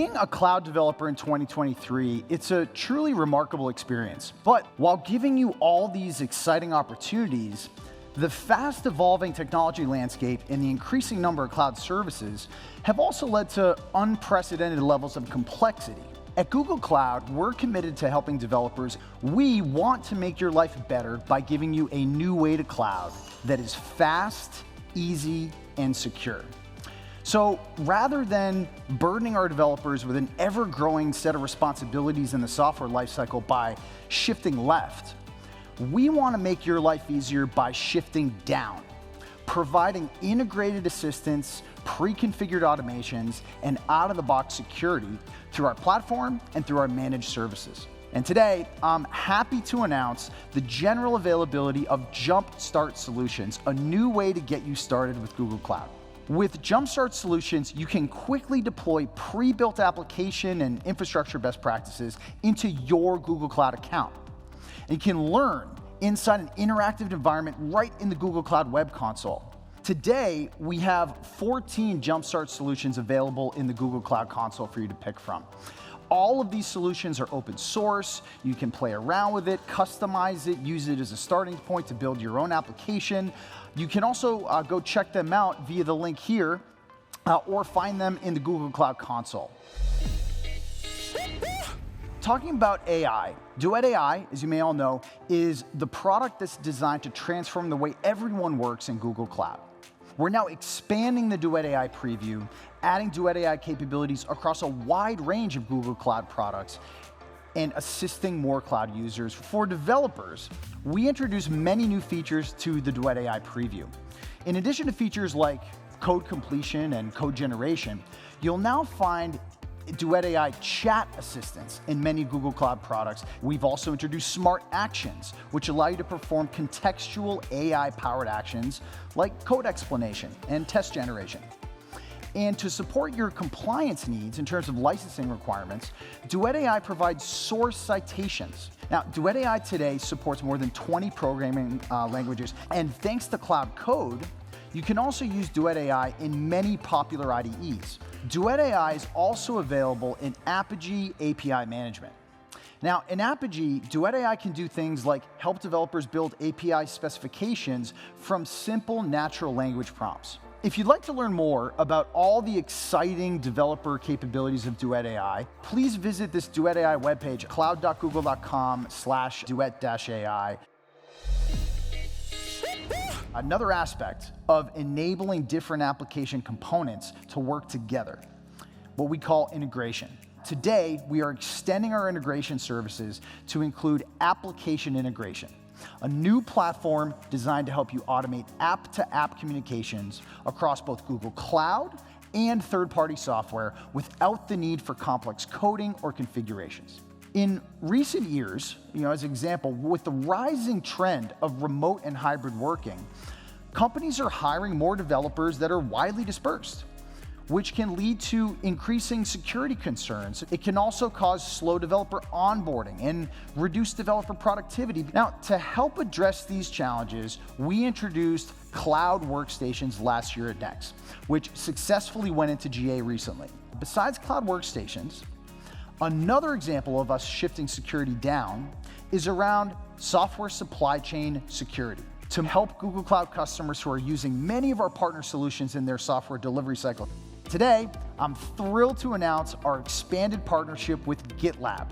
Being a cloud developer in 2023, it's a truly remarkable experience. But while giving you all these exciting opportunities, the fast evolving technology landscape and the increasing number of cloud services have also led to unprecedented levels of complexity. At Google Cloud, we're committed to helping developers. We want to make your life better by giving you a new way to cloud that is fast, easy, and secure. So rather than burdening our developers with an ever-growing set of responsibilities in the software lifecycle by shifting left, we want to make your life easier by shifting down, providing integrated assistance, pre-configured automations, and out-of-the-box security through our platform and through our managed services. And today, I'm happy to announce the general availability of Jumpstart Solutions, a new way to get you started with Google Cloud. With Jumpstart Solutions, you can quickly deploy pre-built application and infrastructure best practices into your Google Cloud account. And you can learn inside an interactive environment right in the Google Cloud Web Console. Today, we have 14 Jumpstart solutions available in the Google Cloud Console for you to pick from. All of these solutions are open source. You can play around with it, customize it, use it as a starting point to build your own application. You can also go check them out via the link here or find them in the Google Cloud Console. Talking about AI, Duet AI, as you may all know, is the product that's designed to transform the way everyone works in Google Cloud. We're now expanding the Duet AI preview, adding Duet AI capabilities across a wide range of Google Cloud products and assisting more cloud users. For developers, we introduced many new features to the Duet AI preview. In addition to features like code completion and code generation, you'll now find Duet AI chat assistance in many Google Cloud products. We've also introduced smart actions, which allow you to perform contextual AI-powered actions like code explanation and test generation. And to support your compliance needs in terms of licensing requirements, Duet AI provides source citations. Now, Duet AI today supports more than 20 programming languages, and thanks to Cloud Code, you can also use Duet AI in many popular IDEs. Duet AI is also available in Apigee API management. Now, in Apigee, Duet AI can do things like help developers build API specifications from simple natural language prompts. If you'd like to learn more about all the exciting developer capabilities of Duet AI, please visit this Duet AI webpage, cloud.google.com/duet-ai. Another aspect of enabling different application components to work together, what we call integration. Today, we are extending our integration services to include application integration, a new platform designed to help you automate app-to-app communications across both Google Cloud and third-party software without the need for complex coding or configurations. In recent years, as an example, with the rising trend of remote and hybrid working, companies are hiring more developers that are widely dispersed, which can lead to increasing security concerns. It can also cause slow developer onboarding and reduce developer productivity. Now, to help address these challenges, we introduced Cloud Workstations last year at Next, which successfully went into GA recently. Besides Cloud Workstations, another example of us shifting security down is around software supply chain security. To help Google Cloud customers who are using many of our partner solutions in their software delivery cycle. Today, I'm thrilled to announce our expanded partnership with GitLab.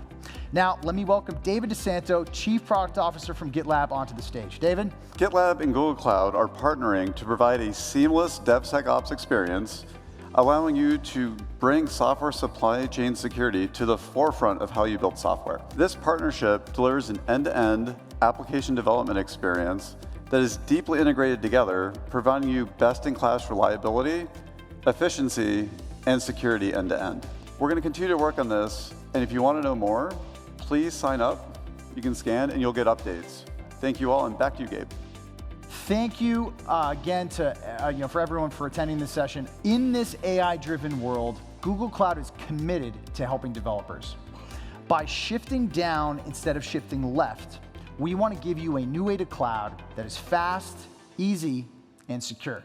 Now, let me welcome David DeSanto, Chief Product Officer from GitLab, onto the stage. David? GitLab and Google Cloud are partnering to provide a seamless DevSecOps experience, allowing you to bring software supply chain security to the forefront of how you build software. This partnership delivers an end-to-end application development experience that is deeply integrated together, providing you best-in-class reliability, efficiency, and security end-to-end. We're going to continue to work on this, and if you want to know more, please sign up. You can scan and you'll get updates. Thank you all, and back to you, Gabe. Thank you again to for everyone for attending this session. In this AI-driven world, Google Cloud is committed to helping developers. By shifting down instead of shifting left, we want to give you a new way to cloud that is fast, easy, and secure.